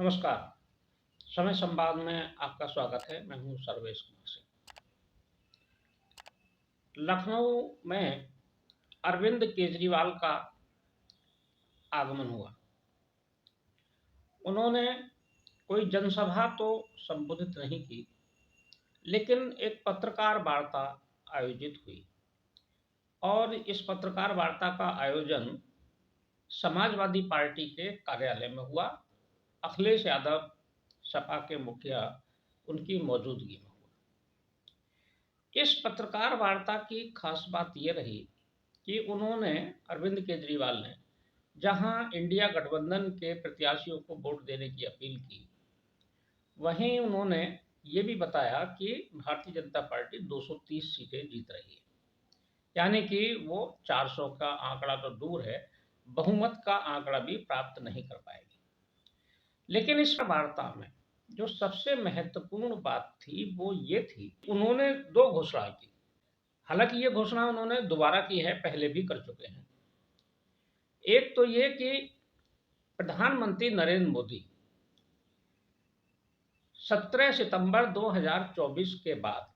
नमस्कार। समय संवाद में आपका स्वागत है। मैं हूं सर्वेश कुमार सिंह। लखनऊ में अरविंद केजरीवाल का आगमन हुआ। उन्होंने कोई जनसभा तो संबोधित नहीं की, लेकिन एक पत्रकार वार्ता आयोजित हुई और इस पत्रकार वार्ता का आयोजन समाजवादी पार्टी के कार्यालय में हुआ। अखिलेश यादव, सपा के मुखिया, उनकी मौजूदगी में हुआ। इस पत्रकार वार्ता की खास बात यह रही कि उन्होंने, अरविंद केजरीवाल ने, जहां इंडिया गठबंधन के प्रत्याशियों को वोट देने की अपील की, वहीं उन्होंने ये भी बताया कि भारतीय जनता पार्टी 230 सीटें जीत रही है, यानी कि वो 400 का आंकड़ा तो दूर है, बहुमत का आंकड़ा भी प्राप्त नहीं कर पाएगी। लेकिन इस वार्ता में जो सबसे महत्वपूर्ण बात थी वो ये थी, उन्होंने दो घोषणाएं की। हालांकि ये घोषणा उन्होंने दोबारा की है, पहले भी कर चुके हैं। एक तो ये कि प्रधानमंत्री नरेंद्र मोदी 17 सितंबर 2024 के बाद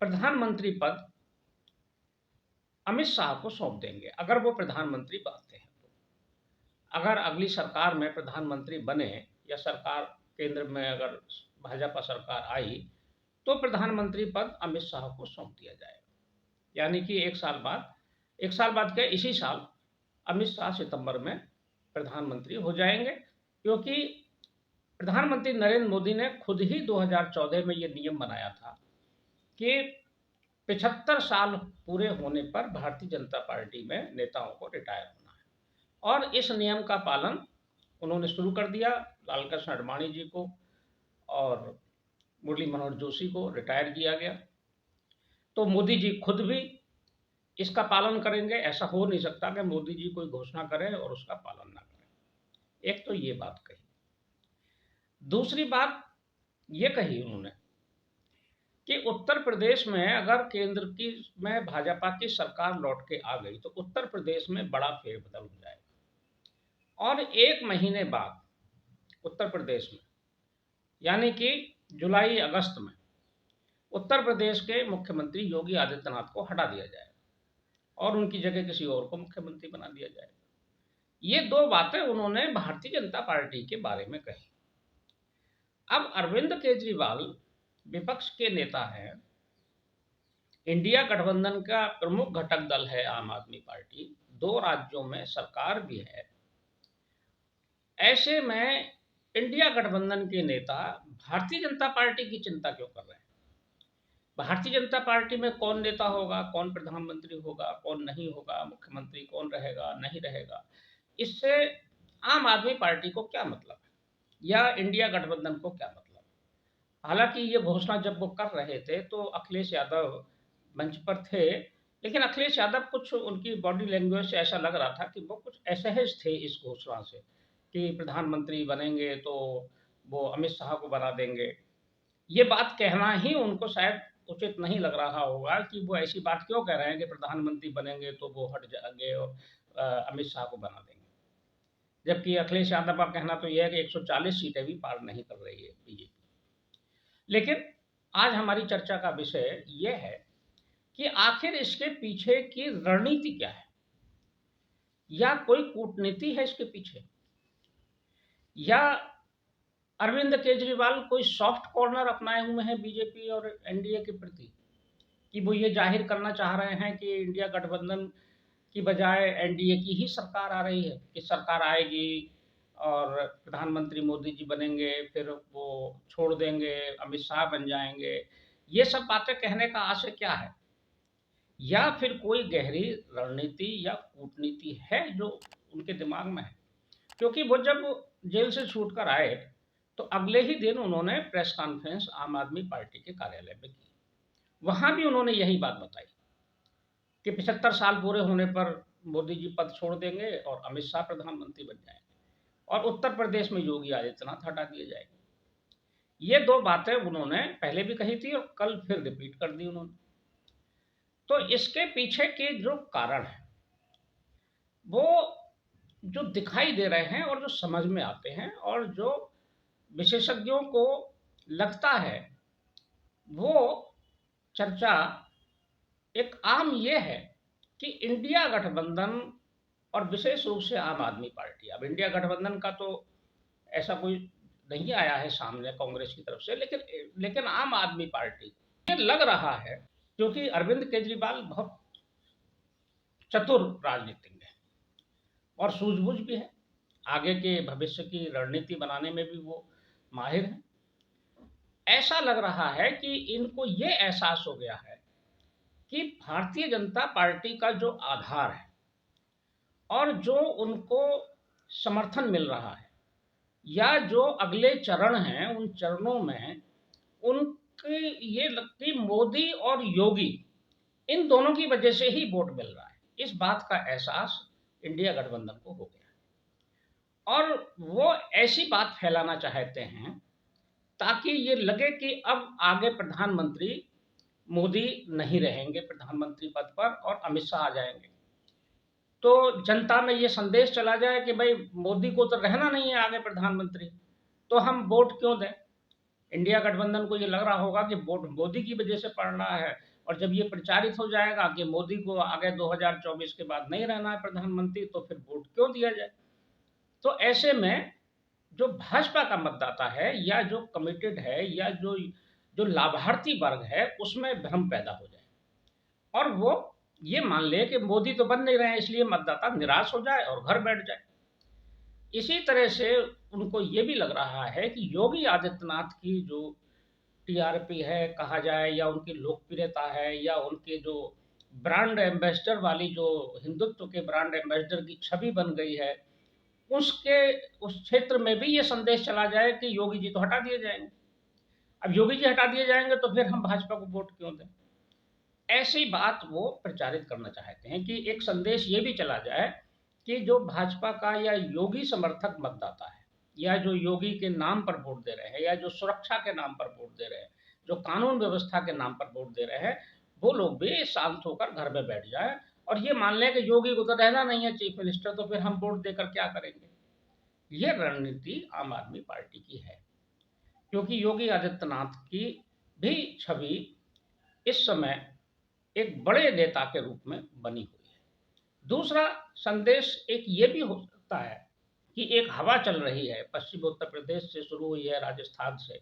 प्रधानमंत्री पद अमित शाह को सौंप देंगे, अगर वो प्रधानमंत्री बनते हैं तो। अगर अगली सरकार में प्रधानमंत्री बने या सरकार केंद्र में अगर भाजपा सरकार आई तो प्रधानमंत्री पद अमित शाह को सौंप दिया जाएगा। यानी कि एक साल बाद क्या, इसी साल अमित शाह सितंबर में प्रधानमंत्री हो जाएंगे, क्योंकि प्रधानमंत्री नरेंद्र मोदी ने खुद ही 2014 में ये नियम बनाया था कि 75 साल पूरे होने पर भारतीय जनता पार्टी में नेताओं को रिटायर होना है। और इस नियम का पालन उन्होंने शुरू कर दिया। लालकृष्ण आडवाणी जी को और मुरली मनोहर जोशी को रिटायर किया गया। तो मोदी जी खुद भी इसका पालन करेंगे। ऐसा हो नहीं सकता कि मोदी जी कोई घोषणा करें और उसका पालन ना करें। एक तो ये बात कही। दूसरी बात ये कही उन्होंने कि उत्तर प्रदेश में अगर केंद्र की में भाजपा की सरकार लौट के आ गई तो उत्तर प्रदेश में बड़ा फेरबदल हो जाएगा। और 1 महीने बाद उत्तर प्रदेश में, यानी कि जुलाई अगस्त में, उत्तर प्रदेश के मुख्यमंत्री योगी आदित्यनाथ को हटा दिया जाएगा और उनकी जगह किसी और को मुख्यमंत्री बना दिया जाएगा। ये दो बातें उन्होंने भारतीय जनता पार्टी के बारे में कही। अब अरविंद केजरीवाल विपक्ष के नेता हैं, इंडिया गठबंधन का प्रमुख घटक दल है आम आदमी पार्टी, 2 राज्यों में सरकार भी है। ऐसे में इंडिया गठबंधन के नेता भारतीय जनता पार्टी की चिंता क्यों कर रहे हैं? भारतीय जनता पार्टी में कौन नेता होगा, कौन प्रधानमंत्री होगा, कौन नहीं होगा, मुख्यमंत्री कौन रहेगा, नहीं रहेगा, इससे आम आदमी पार्टी को क्या मतलब है या इंडिया गठबंधन को क्या मतलब है? हालांकि ये घोषणा जब वो कर रहे थे तो अखिलेश यादव मंच पर थे, लेकिन अखिलेश यादव, कुछ उनकी बॉडी लैंग्वेज से ऐसा लग रहा था कि वो कुछ असहज थे इस घोषणा से कि प्रधानमंत्री बनेंगे तो वो अमित शाह को बना देंगे। ये बात कहना ही उनको शायद उचित नहीं लग रहा होगा कि वो ऐसी बात क्यों कह रहे हैं कि प्रधानमंत्री बनेंगे तो वो हट जाएंगे और अमित शाह को बना देंगे। जबकि अखिलेश यादव का कहना तो यह है कि 140 सीटें भी पार नहीं कर रही है बीजेपी। लेकिन आज हमारी चर्चा का विषय यह है कि आखिर इसके पीछे की रणनीति क्या है, या कोई कूटनीति है इसके पीछे, या अरविंद केजरीवाल कोई सॉफ्ट कॉर्नर अपनाए हुए हैं बीजेपी और एनडीए के प्रति, कि वो ये जाहिर करना चाह रहे हैं कि इंडिया गठबंधन की बजाय एनडीए की ही सरकार आ रही है, कि सरकार आएगी और प्रधानमंत्री मोदी जी बनेंगे, फिर वो छोड़ देंगे, अमित शाह बन जाएंगे। ये सब बातें कहने का आशय क्या है? या फिर कोई गहरी रणनीति या कूटनीति है जो उनके दिमाग में है? क्योंकि वो जब जेल से छूट कर आए तो अगले ही दिन उन्होंने प्रेस कॉन्फ्रेंस आम आदमी पार्टी के कार्यालय में की। वहां भी उन्होंने यही बात बताई कि 75 साल पूरे होने पर मोदी जी पद छोड़ देंगे और अमित शाह प्रधानमंत्री बन जाएंगे और उत्तर प्रदेश में योगी आदित्यनाथ हटा दिए जाएंगे। ये दो बातें उन्होंने पहले भी कही थी और कल फिर रिपीट कर दी उन्होंने। तो इसके पीछे के जो कारण है वो जो दिखाई दे रहे हैं और जो समझ में आते हैं और जो विशेषज्ञों को लगता है वो चर्चा एक आम ये है कि इंडिया गठबंधन और विशेष रूप से आम आदमी पार्टी, अब इंडिया गठबंधन का तो ऐसा कोई नहीं आया है सामने कांग्रेस की तरफ से, लेकिन लेकिन आम आदमी पार्टी ये लग रहा है, क्योंकि अरविंद केजरीवाल बहुत चतुर राजनीतिज्ञ है और सूझबूझ भी है, आगे के भविष्य की रणनीति बनाने में भी वो माहिर है। ऐसा लग रहा है कि इनको ये एहसास हो गया है कि भारतीय जनता पार्टी का जो आधार है और जो उनको समर्थन मिल रहा है या जो अगले चरण हैं उन चरणों में उनकी ये लगती मोदी और योगी इन दोनों की वजह से ही वोट मिल रहा है, इस बात का एहसास इंडिया गठबंधन को हो गया और वो ऐसी बात फैलाना चाहते हैं ताकि ये लगे कि अब आगे प्रधानमंत्री मोदी नहीं रहेंगे प्रधानमंत्री पद पर और अमित शाह आ जाएंगे, तो जनता में ये संदेश चला जाए कि भाई मोदी को तो रहना नहीं है आगे प्रधानमंत्री, तो हम वोट क्यों दें। इंडिया गठबंधन को ये लग रहा होगा कि वोट मोदी की वजह से पड़ रहा है और जब ये प्रचारित हो जाएगा कि मोदी को आगे 2024 के बाद नहीं रहना है प्रधानमंत्री, तो फिर वोट क्यों दिया जाए। तो ऐसे में जो भाजपा का मतदाता है या जो कमिटेड है या जो जो लाभार्थी वर्ग है उसमें भ्रम पैदा हो जाए और वो ये मान ले कि मोदी तो बन नहीं रहे हैं, इसलिए मतदाता निराश हो जाए और घर बैठ जाए। इसी तरह से उनको ये भी लग रहा है कि योगी आदित्यनाथ की जो टीआरपी है कहा जाए या उनकी लोकप्रियता है या उनके जो ब्रांड एम्बेसडर वाली जो हिंदुत्व के ब्रांड एम्बेसडर की छवि बन गई है, उसके उस क्षेत्र में भी ये संदेश चला जाए कि योगी जी तो हटा दिए जाएंगे। अब योगी जी हटा दिए जाएंगे तो फिर हम भाजपा को वोट क्यों दें। ऐसी बात वो प्रचारित करना चाहते हैं कि एक संदेश ये भी चला जाए कि जो भाजपा का या योगी समर्थक मतदाता है या जो योगी के नाम पर वोट दे रहे हैं या जो सुरक्षा के नाम पर वोट दे रहे हैं, जो कानून व्यवस्था के नाम पर वोट दे रहे हैं, वो लोग भी शांत होकर घर में बैठ जाए और ये मान लें कि योगी को तो रहना नहीं है चीफ मिनिस्टर, तो फिर हम वोट देकर क्या करेंगे। ये रणनीति आम आदमी पार्टी की है क्योंकि योगी आदित्यनाथ की भी छवि इस समय एक बड़े नेता के रूप में बनी हुई है। दूसरा संदेश एक ये भी हो सकता है कि एक हवा चल रही है पश्चिम उत्तर प्रदेश से शुरू हुई है राजस्थान से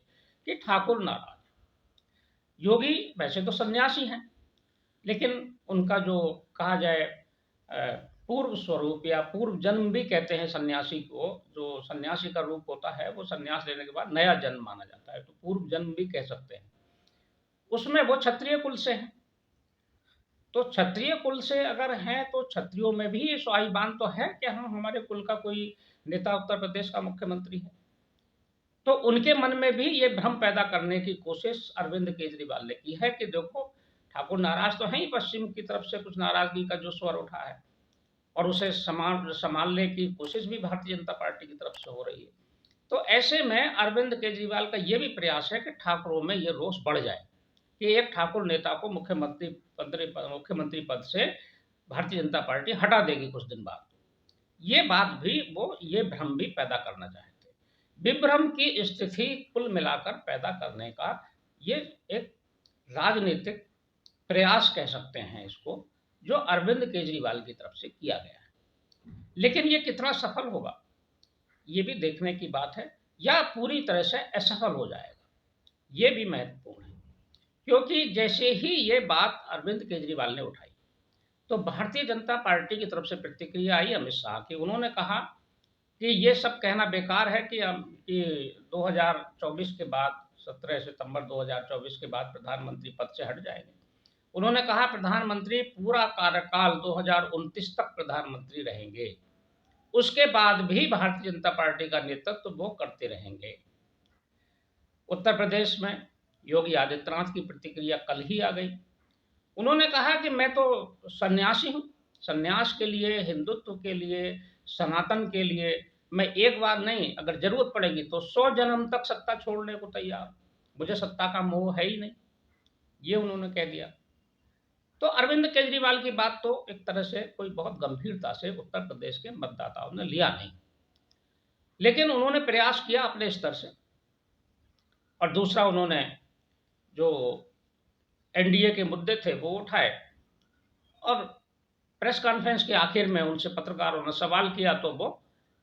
कि ठाकुर नाराज। योगी वैसे तो सन्यासी हैं लेकिन उनका जो कहा जाए पूर्व स्वरूप या पूर्व जन्म भी कहते हैं सन्यासी को, जो सन्यासी का रूप होता है वो सन्यास लेने के बाद नया जन्म माना जाता है, तो पूर्व जन्म भी कह सकते हैं। उसमें वो क्षत्रिय कुल से हैं, तो क्षत्रिय कुल से अगर हैं तो क्षत्रियों में भी ये स्वाभिमान तो है कि हाँ हमारे कुल का कोई नेता उत्तर प्रदेश का मुख्यमंत्री है। तो उनके मन में भी ये भ्रम पैदा करने की कोशिश अरविंद केजरीवाल ने की है कि देखो ठाकुर नाराज तो है ही, पश्चिम की तरफ से कुछ नाराजगी का जो स्वर उठा है और उसे संभालने की कोशिश भी भारतीय जनता पार्टी की तरफ से हो रही है। तो ऐसे में अरविंद केजरीवाल का ये भी प्रयास है कि ठाकुरों में ये रोष बढ़ जाए कि एक ठाकुर नेता को मुख्यमंत्री पद से भारतीय जनता पार्टी हटा देगी कुछ दिन बाद। ये बात भी वो ये भ्रम भी पैदा करना चाहते हैं। विभ्रम की स्थिति कुल मिलाकर पैदा करने का ये एक राजनीतिक प्रयास कह सकते हैं इसको, जो अरविंद केजरीवाल की तरफ से किया गया है। लेकिन ये कितना सफल होगा ये भी देखने की बात है या पूरी तरह से असफल हो जाएगा, ये भी महत्वपूर्ण है। क्योंकि जैसे ही ये बात अरविंद केजरीवाल ने उठाई तो भारतीय जनता पार्टी की तरफ से प्रतिक्रिया आई अमित शाह की। उन्होंने कहा कि ये सब कहना बेकार है कि 2024 के बाद 17 सितंबर 2024 के बाद प्रधानमंत्री पद से हट जाएंगे। उन्होंने कहा प्रधानमंत्री पूरा कार्यकाल 2029 तक प्रधानमंत्री रहेंगे, उसके बाद भी भारतीय जनता पार्टी का नेतृत्व वो करते रहेंगे। उत्तर प्रदेश में योगी आदित्यनाथ की प्रतिक्रिया कल ही आ गई। उन्होंने कहा कि मैं तो सन्यासी हूँ, सन्यास के लिए, हिंदुत्व के लिए, सनातन के लिए मैं एक बार नहीं, अगर जरूरत पड़ेगी तो 100 जन्म तक सत्ता छोड़ने को तैयार, मुझे सत्ता का मोह है ही नहीं, ये उन्होंने कह दिया। तो अरविंद केजरीवाल की बात तो एक तरह से कोई बहुत गंभीरता से उत्तर प्रदेश के मतदाताओं ने लिया नहीं, लेकिन उन्होंने प्रयास किया अपने स्तर से। और दूसरा, उन्होंने जो एनडीए के मुद्दे थे वो उठाए, और प्रेस कॉन्फ्रेंस के आखिर में उनसे पत्रकारों ने सवाल किया तो वो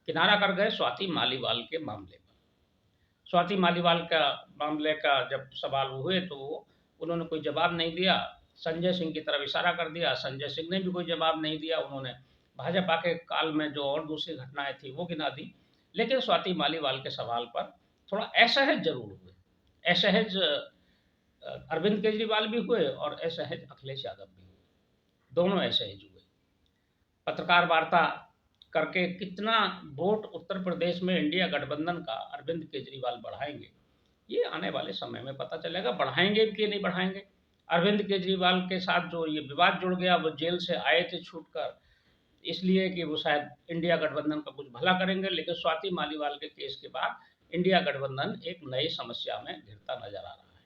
किनारा कर गए स्वाति मालीवाल के मामले पर। स्वाति मालीवाल का मामले का जब सवाल हुए तो उन्होंने कोई जवाब नहीं दिया। संजय सिंह की तरफ इशारा कर दिया, संजय सिंह ने भी कोई जवाब नहीं दिया। उन्होंने भाजपा के काल में जो और दूसरी घटनाएं थी वो गिना दी, लेकिन स्वाति मालीवाल के सवाल पर थोड़ा असहज जरूर हुए। असहज अरविंद केजरीवाल भी हुए और असहज अखिलेश यादव भी हुए, दोनों असहज हुए। पत्रकार वार्ता करके कितना वोट उत्तर प्रदेश में इंडिया गठबंधन का अरविंद केजरीवाल बढ़ाएंगे, ये आने वाले समय में पता चलेगा। बढ़ाएंगे कि नहीं बढ़ाएंगे। अरविंद केजरीवाल के साथ जो ये विवाद जुड़ गया, वो जेल से आए थे छूटकर, इसलिए कि वो शायद इंडिया गठबंधन का कुछ भला करेंगे, लेकिन स्वाति मालीवाल के केस के बाद इंडिया गठबंधन एक नई समस्या में घिरता नजर आ रहा है,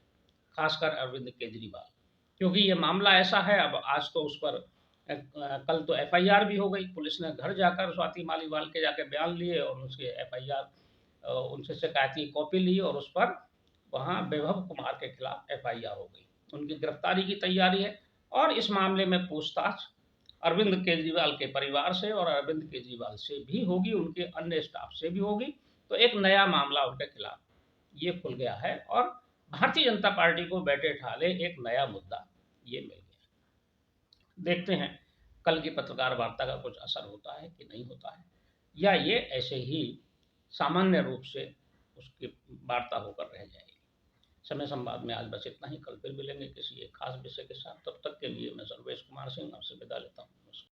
खासकर अरविंद केजरीवाल। क्योंकि ये मामला ऐसा है, अब आज तो उस पर कल तो एफआईआर भी हो गई। पुलिस ने घर जाकर स्वाति मालीवाल के जाके बयान लिए और उसके एफआईआर, उनसे शिकायती कॉपी ली, और उस पर वहाँ वैभव कुमार के खिलाफ एफआईआर हो गई। उनकी गिरफ्तारी की तैयारी है, और इस मामले में पूछताछ अरविंद केजरीवाल के परिवार से और अरविंद केजरीवाल से भी होगी, उनके अन्य स्टाफ से भी होगी। तो एक नया मामला उनके खिलाफ ये खुल गया है, और भारतीय जनता पार्टी को बैठे ठाले एक नया मुद्दा ये मिल गया। देखते हैं कल की पत्रकार वार्ता का कुछ असर होता है कि नहीं होता है, या ये ऐसे ही सामान्य रूप से उसकी वार्ता होकर रह जाएगी। समय संवाद में आज बस इतना ही। कल फिर मिलेंगे किसी एक खास विषय के साथ। तब तक के लिए मैं सर्वेश कुमार सिंह आपसे विदा लेता हूँ।